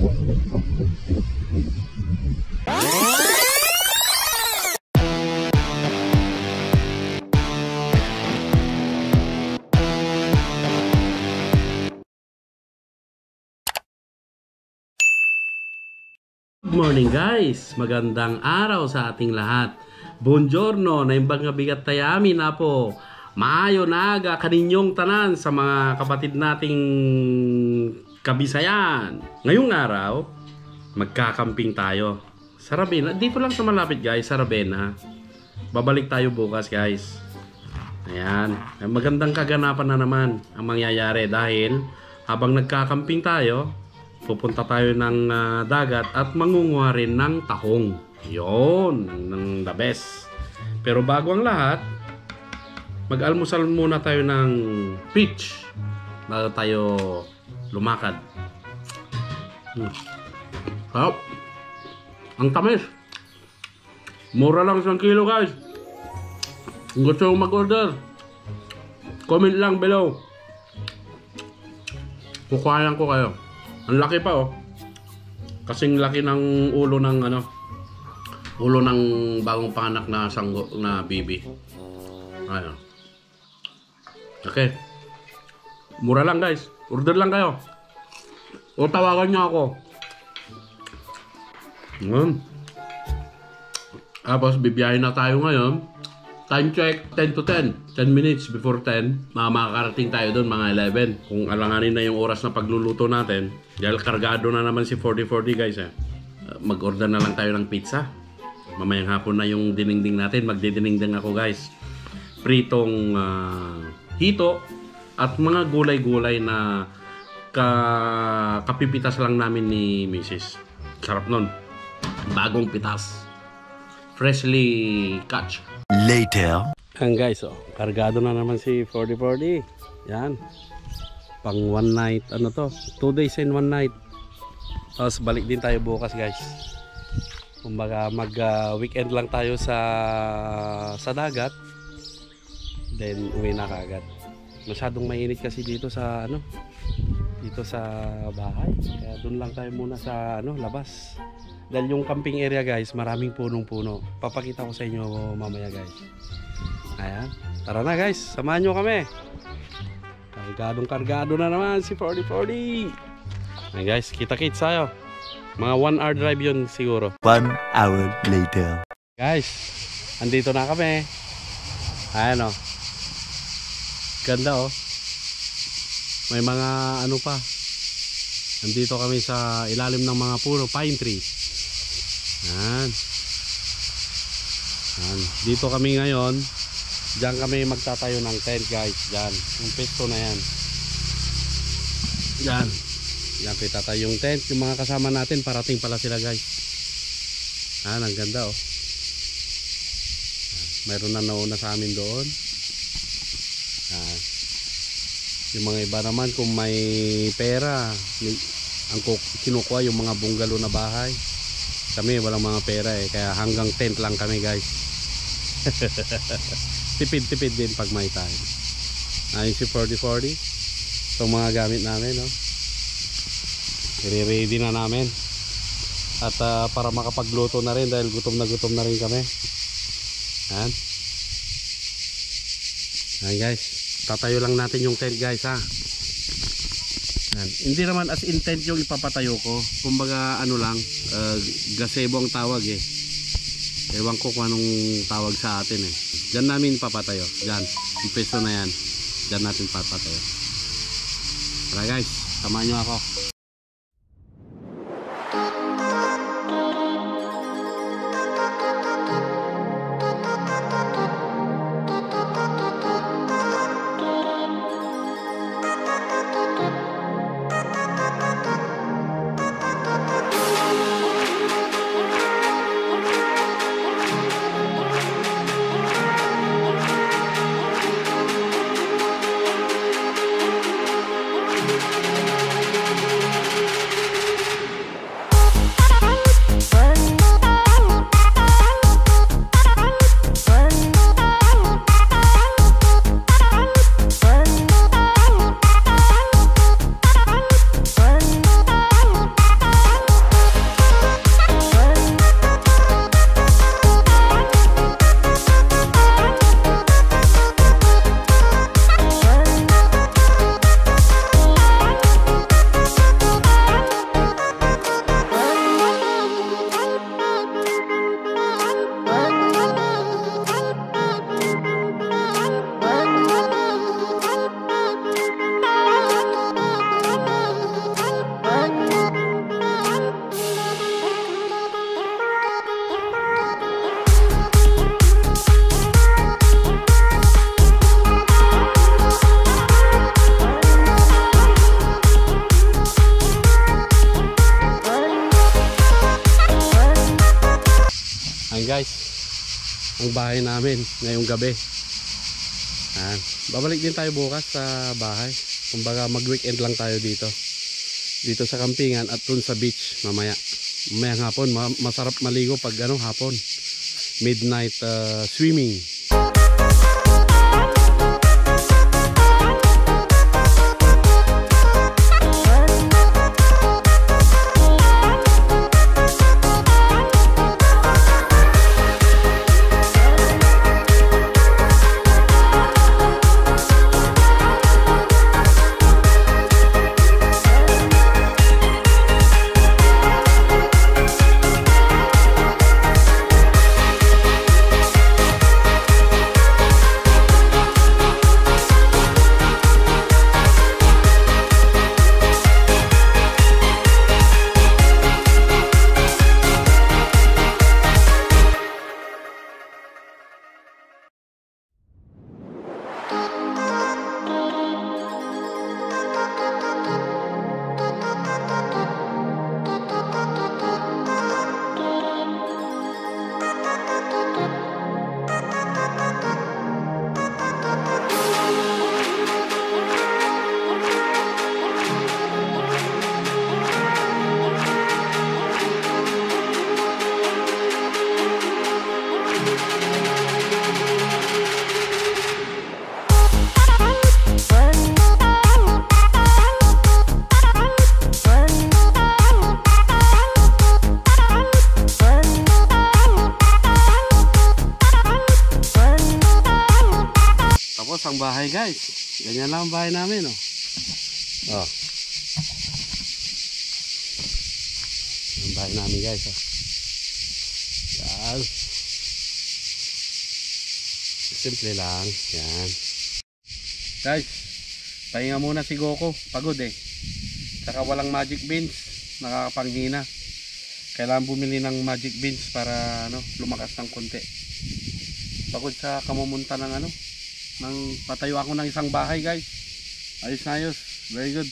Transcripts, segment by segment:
Good morning guys! Magandang araw sa ating lahat. Buongiorno, naimbang nga bigat tayami na po. Maayo naga kaninyong tanan sa mga kapatid nating Kabisayan. Ngayong araw, magkakamping tayo. Sa Ravenna, dito lang sa malapit guys, sa Ravenna. Babalik tayo bukas guys. Ayan, magandang kaganapan na naman ang mangyayari dahil habang nagkakamping tayo, pupunta tayo ng dagat at mangunguha rin ng tahong. Yon, ng the best. Pero bago ang lahat, mag-almusal muna tayo ng peach bago tayo lumakad. Sarap. Ang tamis. Mura lang 1 kilo guys. Kung gusto mong mag-order, comment lang below. Kukuhanan ko kayo. Ang laki pa oh. Kasing laki ng ulo ng ulo ng bagong panganak na sanggo na baby. Ayun. Okay. Mura lang guys. Order lang kayo. O tawagan niyo ako. Tapos bibiyahin na tayo ngayon. Time check 10 to 10. 10 minutes before 10. Makakarating tayo doon mga 11. Kung alanganin na yung oras na pagluluto natin. Dahil kargado na naman si 4040 guys eh. Mag-order na lang tayo ng pizza. Mamayang hapon na yung dinengding natin. Magdidinengding ako guys. Pritong hito at mga gulay-gulay na kapipitas lang namin ni Mrs. Sarap nun. Bagong pitas. Freshly catch. Later. Ayan guys, oh, kargado na naman si 4040. Yan. Pang one night, 2 days and 1 night. Tapos balik din tayo bukas guys. Kumbaga mag weekend lang tayo sa dagat. Then uwi na kaagad. Masyadong mainit kasi dito sa dito sa bahay. Kaya doon lang tayo muna sa labas. Dahil yung camping area guys, maraming punong-puno. Papakita ko sa inyo mamaya guys. Ayan. Tara na guys, samahan nyo kami. Kargadong-kargado na naman si 4040. Ayan guys, kita-kits tayo. Mga 1 hour drive yun siguro. 1 hour later. Guys, andito na kami. Ayan o. Ganda o. May mga pa. Andito kami sa ilalim ng mga puno, pine tree. Yan. Yan. Dito kami ngayon. Diyan kami magtatayo ng tent guys. Diyan. Yung pesto na yan. Diyan. Diyan kita tayo yung tent. Yung mga kasama natin parating pala sila guys. Yan. Ang ganda oh. Yan. Mayroon na nauna sa amin doon. Yan. Yung mga iba naman kung may pera, ang kinukuha yung mga bungalow na bahay. Kami walang mga pera eh, kaya hanggang tent lang kami guys. Tipid-tipid din pag may time. Ayun si 4040. Itong mga gamit namin no. I-ready na namin. At para makapagluto na rin dahil gutom na rin kami. Ayan. Ayan guys. Tatayo lang natin yung tent guys ha. Ayan. Hindi naman as intent yung ipapatayo ko. Kumbaga lang, gazebo ang tawag eh. Ewan ko kung anong tawag sa atin eh. Diyan namin papatayo. Diyan. Yung peso na yan. Diyan natin papatayo. Tara guys, samahan nyo ako. ang bahay namin ngayong gabi. Yan. Babalik din tayo bukas sa bahay. Kumbaga mag-weekend lang tayo dito. Dito sa kampingan at dun sa beach mamaya. Mamayang hapon, masarap maligo pag hapon. Midnight swimming. Ang bahay guys, ganyan lang ang bahay namin oh. Ang bahay namin guys yan. Simple lang yan guys. Pahinga muna si Goku, pagod saka walang magic beans, nakakapanghina. Kailangan bumili ng magic beans para lumakas ng konti. Pagod sa kamumunta ng patayo ako ng isang bahay guys. Ayos na ayos, very good.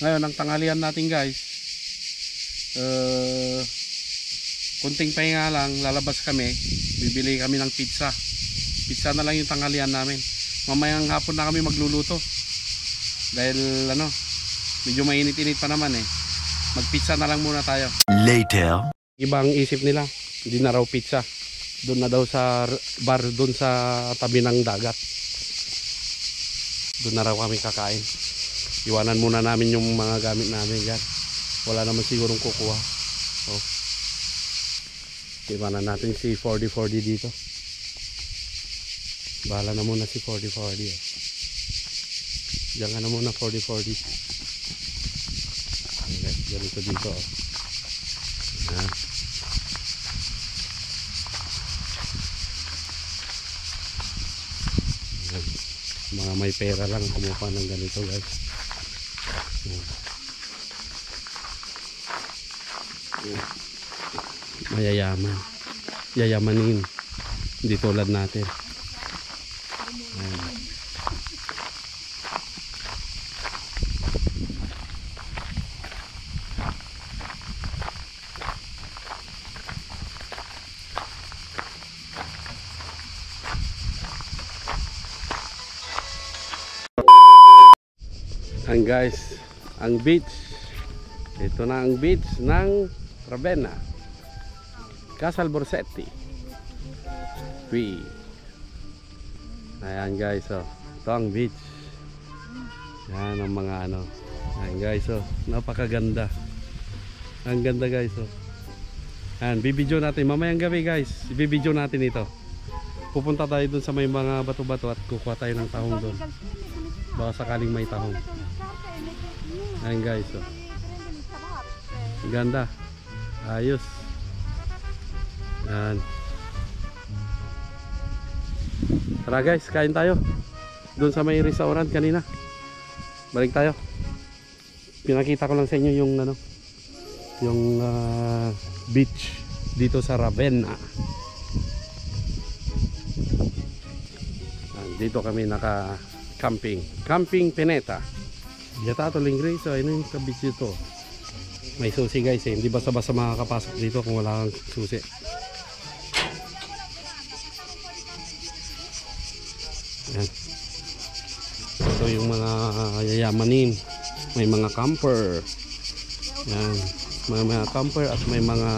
Ngayon ang tanghalian natin guys, kunting pahinga lang, lalabas kami, bibili kami ng pizza. Pizza na lang yung tanghalian namin. Mamayang hapon na kami magluluto dahil medyo mainit-init pa naman magpizza na lang muna tayo. Later. Ibang isip nila, hindi na raw pizza, doon na daw sa bar doon sa tabi ng dagat. Doon na raw kami kakain. Iwanan muna namin yung mga gamit namin dyan. Wala naman sigurong kukuha. Iwanan natin si 4040 dito. Bahala na muna si 4040 Diyan ka na muna 4040. Ganito dito mga may pera lang kumuha ng ganito guys. Mayayaman, yayamanin, hindi tulad natin. Guys, ang beach, ito na ang beach ng Ravenna, Casal Borsetti. Ayan guys, ito ang beach. Yan ang mga ayan guys, napakaganda. Ang ganda guys. Ayan, bibidyo natin mamayang gabi guys, bibidyo natin ito. Pupunta tayo dun sa may mga bato-bato at kukuha tayo ng tahong dun, baka sakaling may tahong. Ayan guys, ganda, ayos. Ayan. Tara guys, kain tayo doon sa may restaurant kanina. Balik tayo. Pinakita ko lang sa inyo yung beach dito sa Ravenna. Dito kami naka camping Pineta. Yatato Lingre, so ayun yung beach dito. May susi guys hindi basta-basta makakapasok dito kung wala kang susi. Ito yung mga yayamanin. May mga camper. Yan. May mga camper at may mga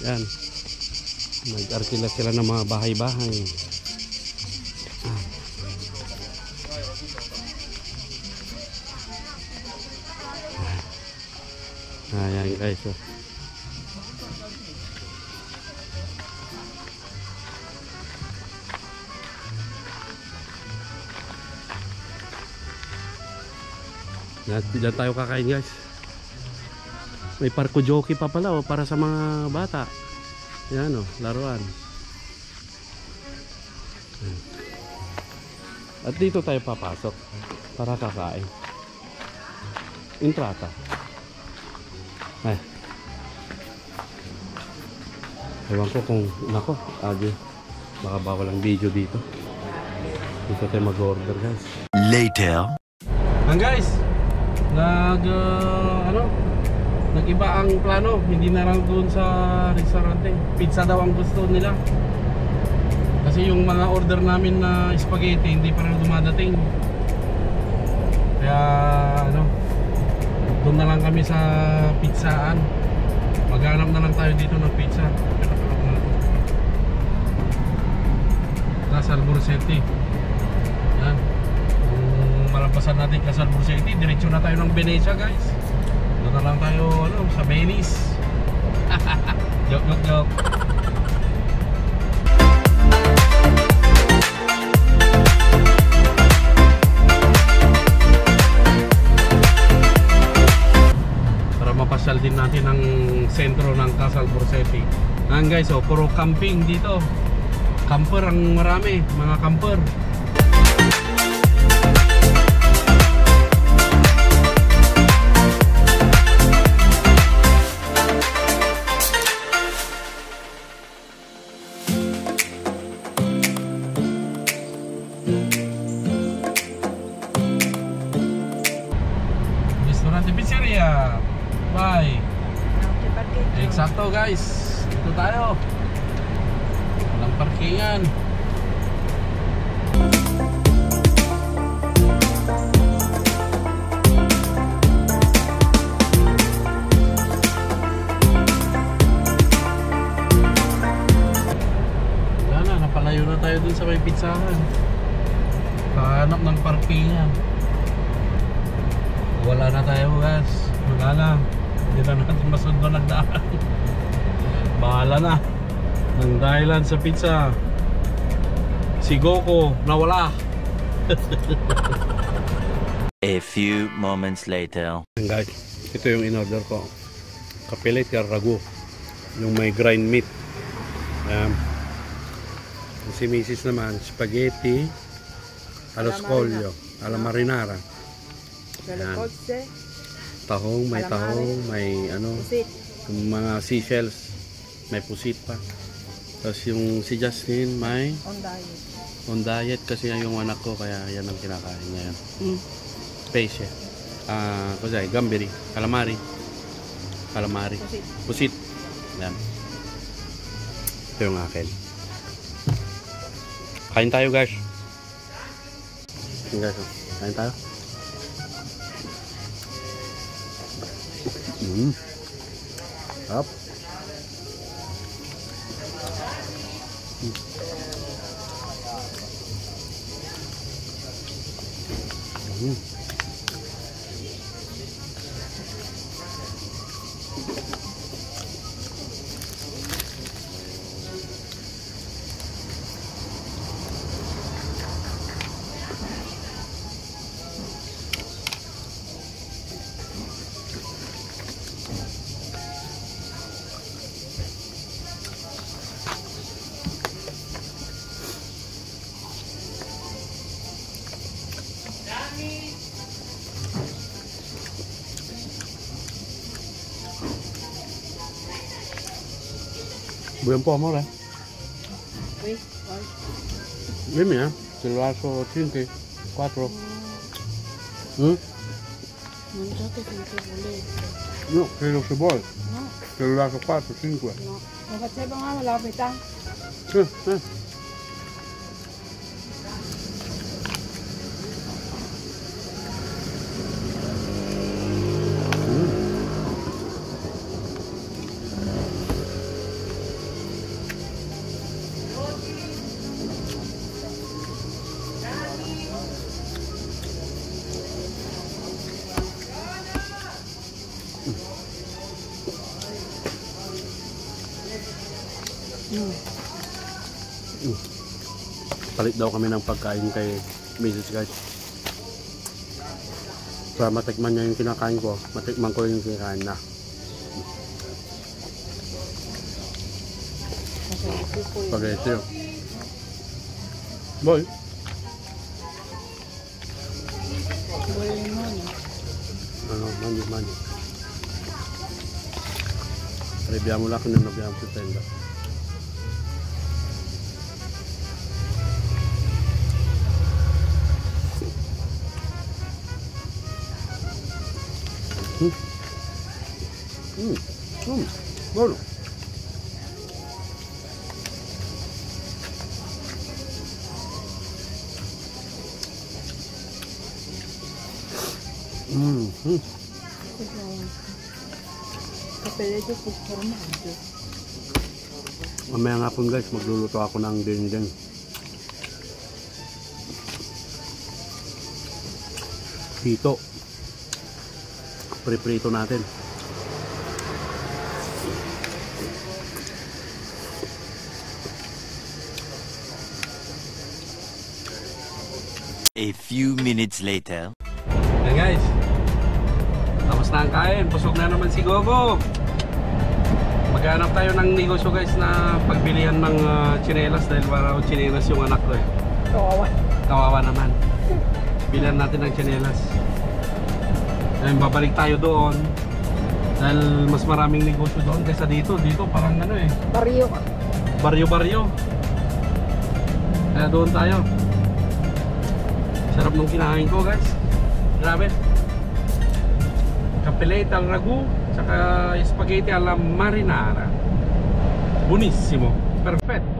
yan. Nag-arkila sila ng mga bahay-bahay. Ayan guys. Oh. Diyan tayo kakain guys. May parko jockey pa pala oh, para sa mga bata. Yan oh, laruan. At dito tayo papasok para kakain. Entrata. Ay. Ewan ko kung nako, adi. Baka bawal ang video dito. Dito tayo mag-order guys. Later. Guys, nag-iba ang plano, hindi na lang doon sa restaurante. Pizza daw ang gusto nila. Kasi yung mga order namin na spaghetti hindi pa rin dumadating. Kaya doon na lang kami sa pizzaan. Maghanap na lang tayo dito ng pizza. Casal Borsetti. Yan. Kung malampasan natin Casal Borsetti, diretso na tayo ng Venezia guys. Doon na lang tayo sa Venice. Joke. Para mapasyal din natin ang sentro ng Casal Borsetti. Ayan guys, oh, puro camping dito. Camper ang marami, mga camper. Restaurante Pizzeria. Bye. Eksakto guys. Dito tayo. Walang parkingan. Napalayo na tayo dun sa may pizzahan. Kahanap ng parkingan. Wala na tayo guys. Magala. Hindi na natin masundo nagdaan. Bahala na. Nang dahilan sa pizza, si Goku nawala. A few moments later. Guys, ito yung in-order ko. Kapilit ragu. Yung may grind meat. Si Mrs. naman, spaghetti allo scoglio, alla marinara. Tahong, may tahong, may yung mga seashells, may pusit pa. Tapos yung si Justin may on diet kasi yung anak ko, kaya yan ang kinakain ngayon. Pesce. Kasi gamberi, calamari, pusit. Yan. Ito yung akin. Kain tayo guys. Kain tayo. Up. Voy un po' amore. Oui, Dimmi se lo lascio 5, 4. mangiate finché volete. No, credo se vuoi. No, Se lo lascio 4, 5. no. Lo facevamo la metà. Palit daw kami ng pagkain kay Mrs. guys. Para matikman niya yung kinakain ko, matikman ko yung kinakain na. Spaghetti yun. Boy. Boy naman. Ano, mani. Rebiamo lang kung nabihan sa tenda. Bueno. Kapelito po formado. Mamaya nga po guys, magluluto ako ng dinding. Hito. Pre-prito natin. A few minutes later. Hey guys, tapos na ang kain. Busog na naman si Gogo. Maghanap tayo ng negosyo guys na pagbilihan ng tsinelas dahil para tsinelas yung anak ko eh. Kawawa naman. Bilihan natin ng tsinelas. Ayun, babalik tayo doon dahil mas maraming negosyo doon kaysa dito. Dito parang ano eh, baryo-baryo. Kaya doon tayo. Sarap nung kinain ko guys. Grabe. Capellette al ragu, saka spaghetti alla marinara. Buonissimo, perfetto.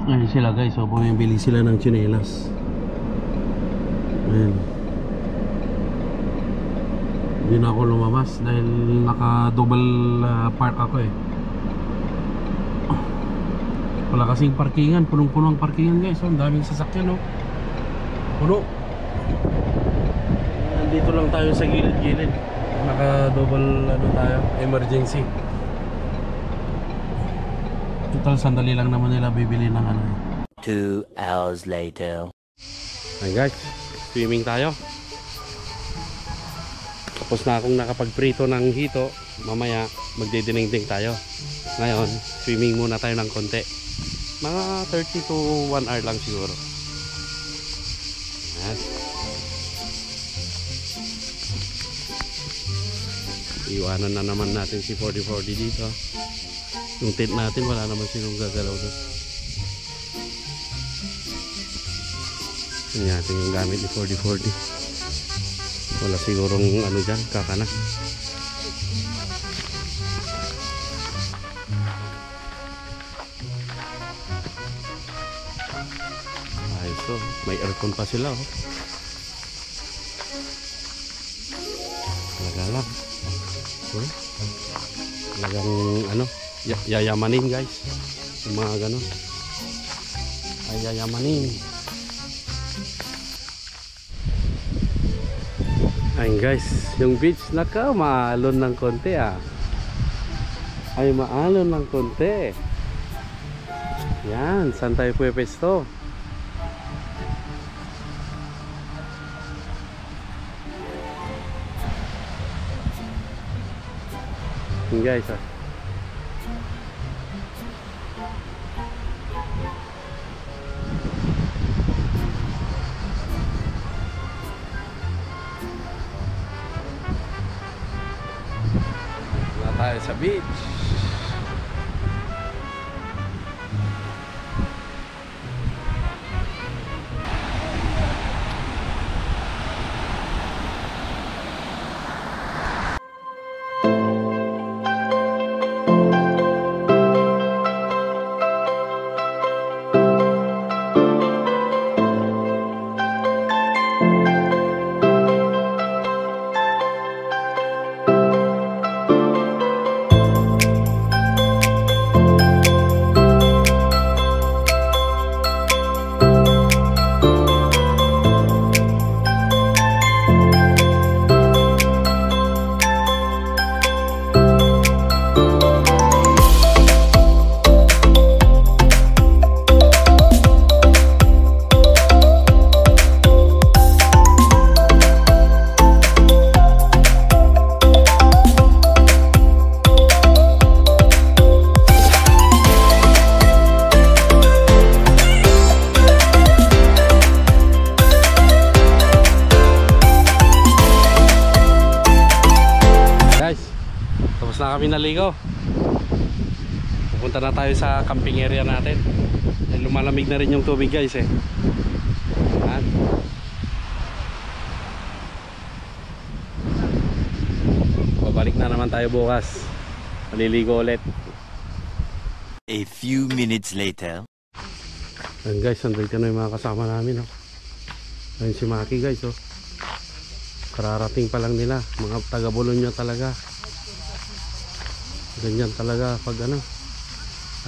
Ayun sila guys, so bumibili sila ng tsinelas. Ayun. Hindi na ako lumabas dahil naka-double park ako eh. Wala kasing parkingan, punong-puno ang parkingan guys. So, ang daming sasakyan, no? Puno. Nandito lang tayo sa gilid-gilid. Naka-double ano tayo, emergency. Total sandali lang naman nila bibili ng ano. 2 hours later. Ay guys, swimming tayo. Tapos na akong nakapagprito ng hito. Mamaya magdidinengdeng tayo. Ngayon, swimming muna tayo ng konti. Mga 30 to 1 hour lang siguro. Ayan. Iwanan na naman natin si 4040 dito. Yung tent natin, wala naman sinong gagalaw doon. Yan natin yung gamit ni 4040. Wala sigurong ano dyan, kakana. Ayos to, may aircon pa sila oh. Talaga lang. Talagang ano, yayamanin guys. Yung mga ganon ay yayamanin. Ayun guys, yung beach naka maalon ng konti ah. Ay maalon ng konti. Yan, saan tayo pwepesto? Yun guys ah. Tayo sa beach. kami naligo. Pupunta na tayo sa camping area natin. Lumalamig na rin yung tubig guys eh. Ayan. Babalik na naman tayo bukas. Maliligo ulit. A few minutes later. Ayan guys, andito na yung mga kasama namin oh. Ayun si Maki guys oh. Kararating pa lang nila. Mga taga Bologna talaga. Ganyan talaga pag ano.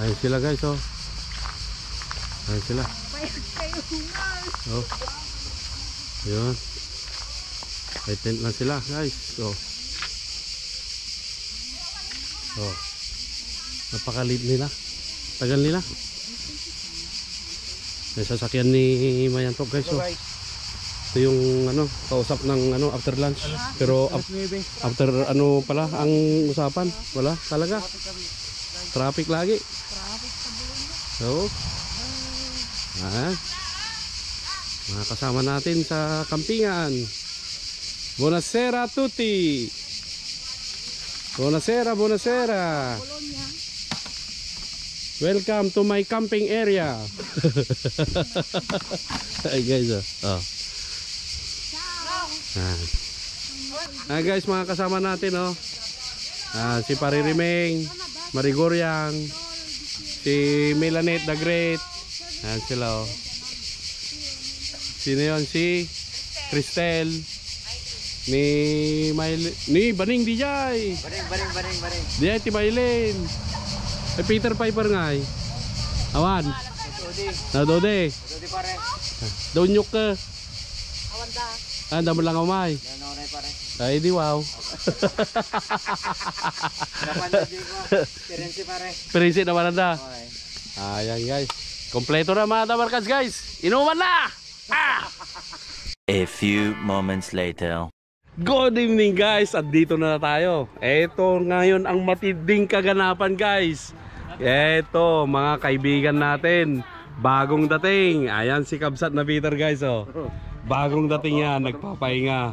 Ayun sila guys oh. Ayun sila oh. Yun. May tent na sila guys oh. Oh. Napakalit nila. Tagal nila. May sasakyan ni Mayantok guys oh. Ito yung ano, kausap ng ano after lunch. Pero after ano pala ang usapan? Wala talaga. Traffic lagi. So, mga kasama natin sa kampingan. Buonasera a tutti. Buonasera, buonasera. Welcome to my camping area. Hey guys oh. Guys, mga kasama natin oh. Si Paririmeng, Marigoriang, si Melanet the Great. Ayan sila oh. Sino yun? Si Cristel. Ni Baning DJ. Baning. Dijay ti Maylin. Ay Peter Piper nga eh. Awan. Dode pare. Donyok ka. Awan da. Anda mo lang umay. Ay di wow. Pirensi naman anda. Ayan guys. Kompleto na mga Dabarkas guys. Inuman na. A few moments later. Good evening guys. At dito na tayo. Ito ngayon ang matinding kaganapan guys. Ito mga kaibigan natin. Bagong dating. Ayan si Kabsat na Peter guys oh. Bagong dating yan, nagpapahinga.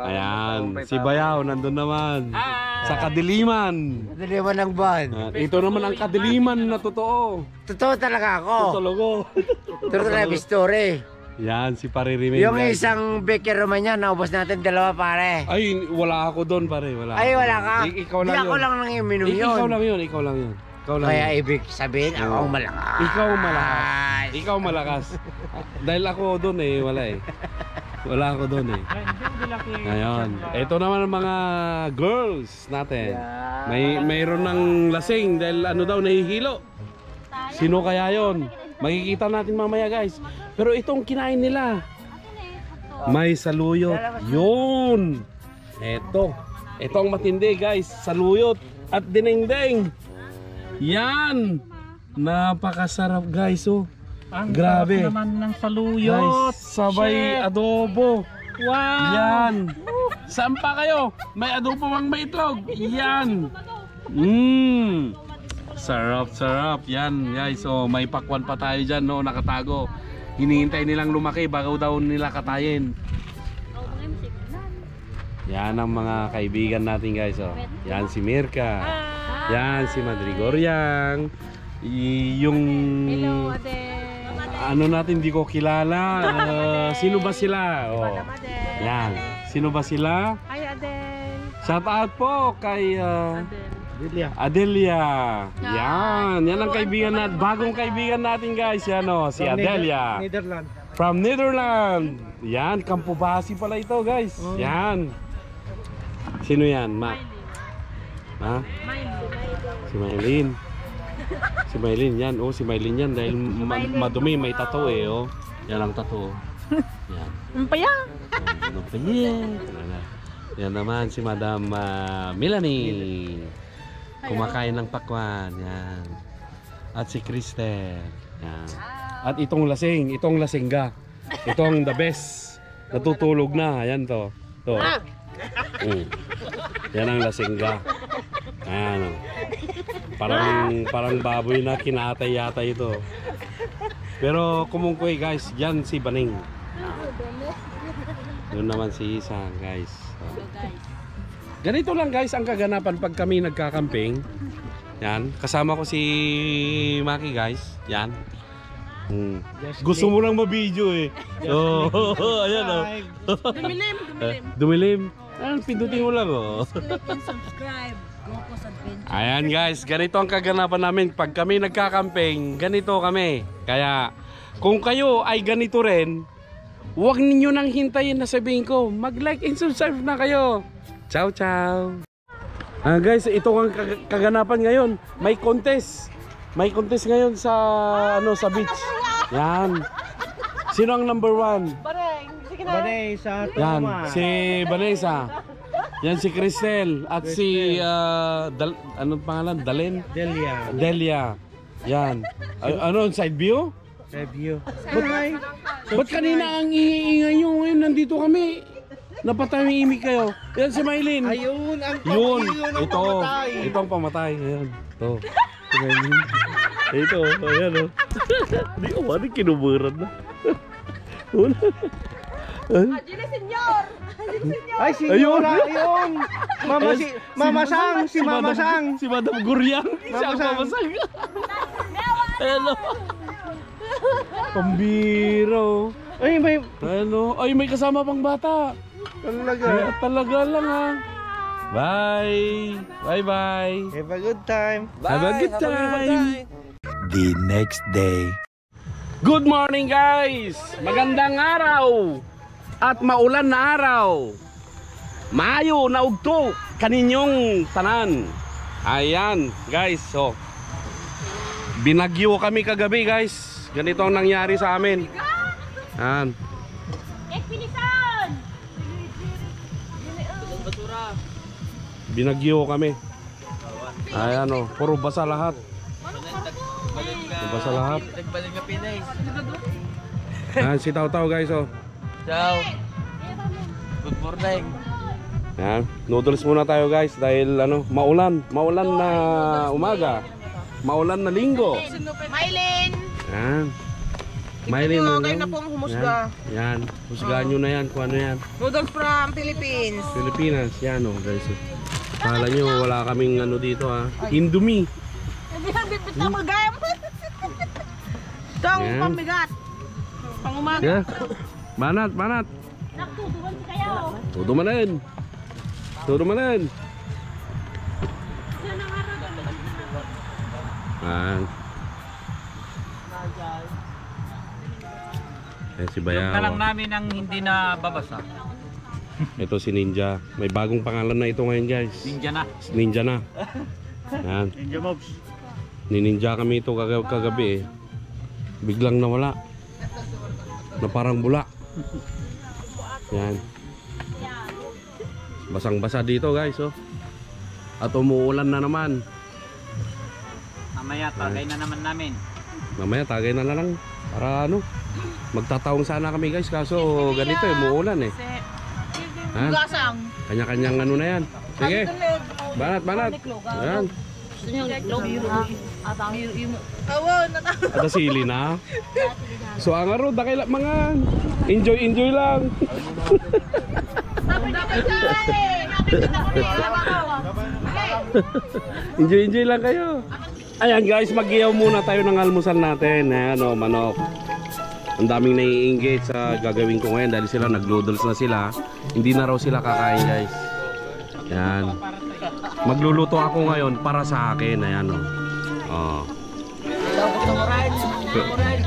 Ayan, si Bayaw nandun naman. Sa kadiliman. Kadiliman ng buwan. Ito naman ang kadiliman na totoo. Totoo talaga ako. Totoo. Totoo talaga story. Yan, si Paririmeng. Yung isang Becker Roman yan, naubos natin dalawa pare. Ay, wala ako doon pare. Wala. Ay, wala ka? Ikaw lang yun. Ako lang nang iminom yun. Ikaw lang yun. Kaya ibig sabihin, ako ang malakas. Ikaw malakas. Dahil ako doon eh, wala eh. Wala ako doon eh. Ngayon, ito naman ang mga girls natin. Mayroon ng lasing dahil ano daw nahihilo. Sino kaya yon? Makikita natin mamaya guys. Pero itong kinain nila, may saluyot. Yun. Ito ang matindi guys. Saluyot at dinengdeng. Yan. Napakasarap guys oh. Ang grabe sarap naman ng saluyot. guys, sabay Chef. adobo. Wow. Yan. Saan pa kayo? May adobo mang may itlog. Yan. Sarap. Yan guys. So may pakwan pa tayo dyan no, nakatago. Hinihintay nilang lumaki bago daw nila katayin. Yan ang mga kaibigan natin guys oh. Yan si Mirka. Yan si Madrigoriang. Yung Hello, Ade. ano natin di ko kilala. Sino ba sila? Oh. Yan. Sino ba sila? Hi, Ade. Shout out po kay Adelia. Yan. Yan ang kaibigan natin. Bagong kaibigan natin guys. Yan oh, si Adelia. From Netherlands. Yan. Kampubasi pala ito guys. Yan. Sino yan? Ha? Si Maylin. Si Maylin yan. Oh, si Maylin yan dahil madumi may tattoo eh oh. Yan ang tattoo. Yan. Umpaya. Ano pa yan? Yan naman si Madam Melanie. Kumakain ng pakwan. Yan. At si Cristel. Yan. At itong lasingga. Itong the best. Natutulog na. Yan to. To. Yan ang lasingga. Ayan. Parang baboy na kinatay yata ito. Pero kumungkoy guys, yan si Baning. Yun naman si Isa guys. Ganito lang guys ang kaganapan pag kami nagkakamping. Yan, kasama ko si Maki guys. Yan. Gusto mo lang ma-video eh. Ayan oh. Dumilim. Dumilim. Ayan, pindutin mo lang oh. Subscribe. Gokos Adventure. Ayan guys, ganito ang kaganapan namin pag kami nagkakamping. Ganito kami. Kaya kung kayo ay ganito rin, huwag ninyo nang hintayin na sabihin ko. Mag-like and subscribe na kayo. Ciao, ciao. Guys, ito ang kaganapan ngayon. May contest. May contest ngayon sa sa beach. Yan. Sino ang number 1? Banay sa Yan, si Vanessa. Yan si Cristel at si anong pangalan? Delia. Yan. Ano side view? Review. Ba't kanina ang ingay nyo ngayon nandito kami? Napatahimik kayo. Yan si Maylin. Ayun, Yun, ito ang pamatay. Ayan, ito. Si Maylin. Ito, ayan o. Hindi ko ba, kinuburan na. Ay, si Ayun. Yola, ayun. Mamasang, si Mamasang. Si Madam Guryang. Siya ang Mamasang. mamasang. Hello. Pambiro. Ay, may Ano? Ay, may kasama pang bata. talaga. Kaya talaga lang ha. Bye. Bye-bye. Have a good time. Have a good time. The next day. Good morning guys! Magandang araw at maulan na araw. Maayo na ugto kaninyong tanan. Ayan guys, so binagyo kami kagabi guys. Ganito ang nangyari sa amin. Ayan. Binagyo kami. Ayan o, puro basa lahat. Basa lahat. Nagbalik ka Pinay. Ayan, si Tao guys oh. Ciao. Good morning. Yan, noodles muna tayo guys dahil maulan na umaga. Maulan na linggo. Maylin! Yan. Maylin kayo na pong humusga. Yan, husgahan nyo na yan kung ano yan. Noodles from Philippines. Pilipinas, yan oh guys. Kala nyo wala kaming dito ha. Indomie. Hindi lang bibit na magayam. Itong Yan. pambigat. Pang umaga. Yeah. Banat. Naktutugan si kayo. Todo manan. Yan. Si Bayaw. Kalang namin ang hindi na babasa. Ito si Ninja. May bagong pangalan na ito ngayon guys. Ninja na. Ninja na. Yan. Ninja mobs. Nininja kami ito kagabi eh. Biglang nawala. Na parang bula. Yan. Basang-basa dito guys oh. At umuulan na naman. Mamaya tagay na naman namin. Mamaya tagay na lang. Para magtataong sana kami guys. Kaso ganito eh, umuulan eh. Han? Gasang. Kanya-kanyang na yan. Sige. Banat. Yan. Ada sili na. So ang araw dakay mga enjoy lang. enjoy lang kayo. Ayan guys, mag-iyaw muna tayo ng almusal natin. Ayan manok. Ang daming nai-engage sa gagawin ko ngayon dahil sila nag-noodles na sila. Hindi na raw sila kakain guys. Yan. Magluluto ako ngayon para sa akin. Ayan oh.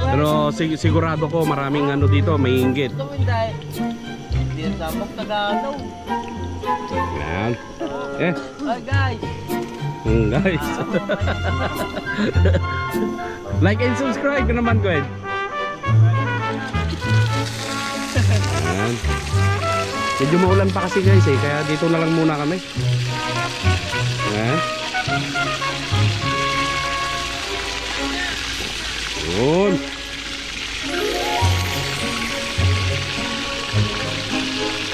Pero sigurado ko maraming dito may inggit. Yan. Guys. Guys. Like and subscribe naman ko eh. Ayan. Medyo maulan pa kasi guys eh, kaya dito na lang muna kami. Ayan. Yun.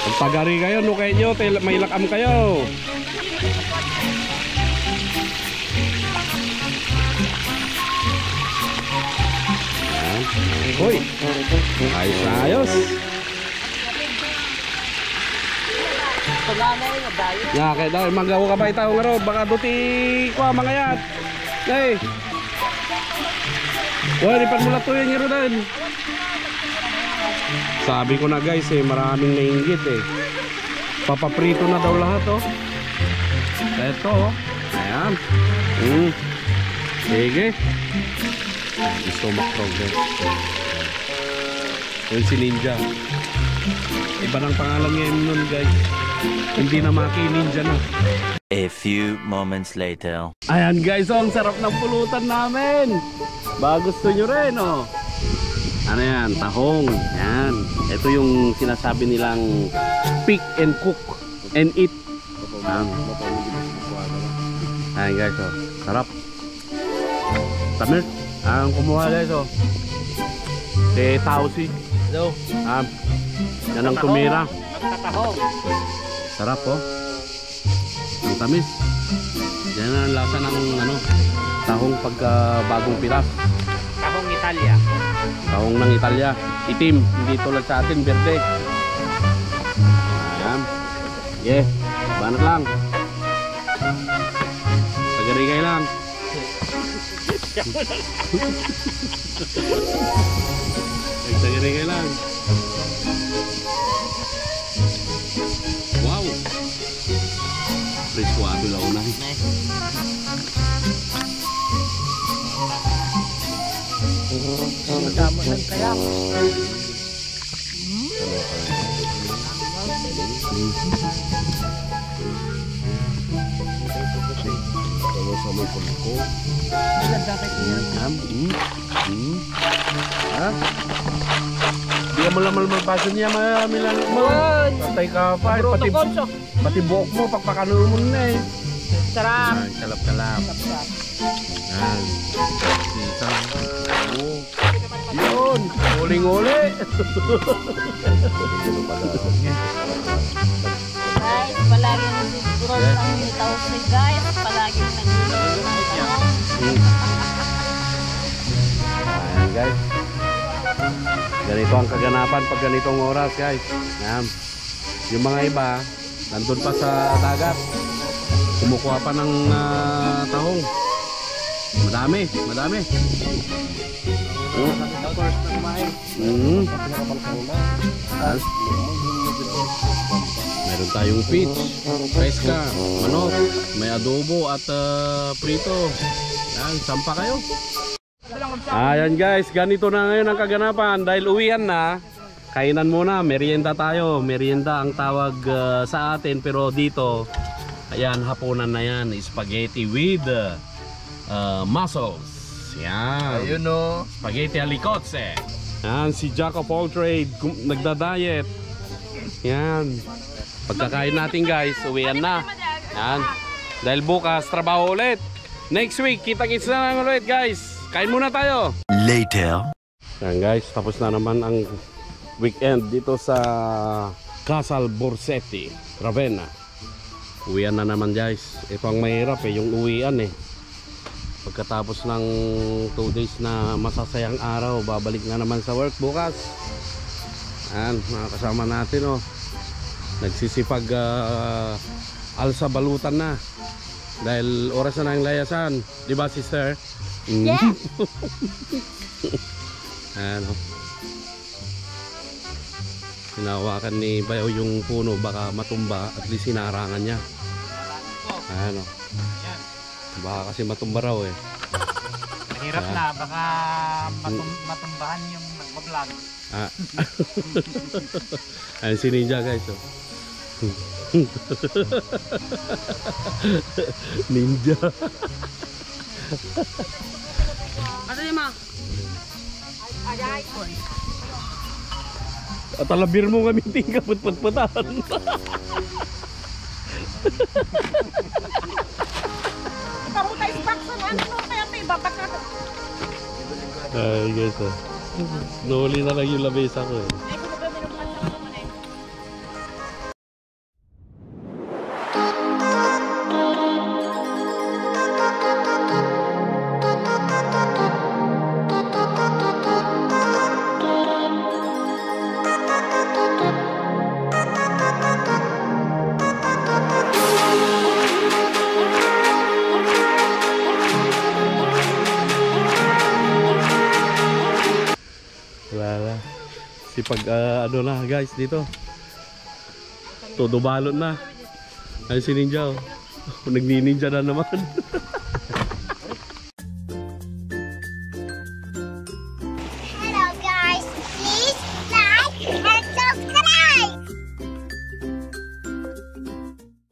Pagpagari kayo, no kayo nyo, may lakam kayo. Ayan. Hoy, ayos. Ya, kaya dahil magawa ka ba itaw nga ro, baka duti ko mga yat. Hey. Wala, lipat mo lang to yung ro din. Sabi ko na guys maraming nainggit Papaprito na daw lahat Ito ayan. Sige. Gusto makrog Yun si Ninja. Iba ng pangalan ngayon nun guys. Hindi na Maki, Ninja na. A few moments later. Ayan guys, ang sarap ng pulutan namin. Ba gusto nyo rin Ano yan? Tahong. Yan. Ito yung sinasabi nilang pick and cook and eat. Ayan guys sarap. Tamir. Ang kumuha guys si Tausi. Hello. Yan ang tumira. Magtatahong. Sarap ang tamis. Yan ang lasa ng tahong pagka bagong pilas. Tahong Italia. Tahong ng Italia. Itim, hindi tulad sa atin, berde. Ayan. Yeah, banat lang. Tagarigay lang. Tagarigay lang. Wow. Preswado lang na. Magkamo ng kaya. Di ka mo lang malpasan niya milan mo. Patay ka pa. Pati buhok mo pagpakanon mo na Sarap. Kalap-kalap. Yan. Yun. Uling-uli. Guys, palagi siguro ang tao si guys, palagi Ayan guys. Ganito ang kaganapan pag ganitong oras guys. Yan. Yung mga iba, nandun pa sa dagat. Kumukuha pa ng tahong. Madami. Meron tayong peach, peska, manok, may adobo at prito. Yan, sampa kayo. Ayan guys, ganito na ngayon ang kaganapan. Dahil uwian na, kainan muna, merienda tayo. Merienda ang tawag sa atin, pero dito ayan, hapunan na yan. Spaghetti with mussels. Yan. Ayun Spaghetti alicotse. Yan, si Jack of all trade, nagda-diet. Yan. Pagkakain natin guys, uwian na. Yan. Dahil bukas, trabaho ulit. Next week, kita-kits na lang ulit guys. Kain muna tayo. Later. Yan guys, tapos na naman ang weekend dito sa Casal Borsetti, Ravenna. Uwian na naman guys. Ito ang mahirap yung uwian Pagkatapos ng 2 days na masasayang araw, babalik na naman sa work bukas. Ayan, mga kasama natin nagsisipag alsa balutan na. Dahil oras na ng layasan. Diba sister? Yeah. Ayan Hinawakan ni Bayaw yung puno, baka matumba, at least hinarangan niya. Ayan baka kasi matumba raw Mahirap na, baka matumbahan yung nagbablog. Ayan si Ninja guys Ninja. Ano yun ma? At alabir mo kami tingka put-put-putan. Kamu tayo baksan, ano kaya may babaka? Ay guys nahuli na lang yung labesa ko Sipag ano na guys dito. Todo balot na. Ayun si Ninja oh. Nagni-ninja na naman.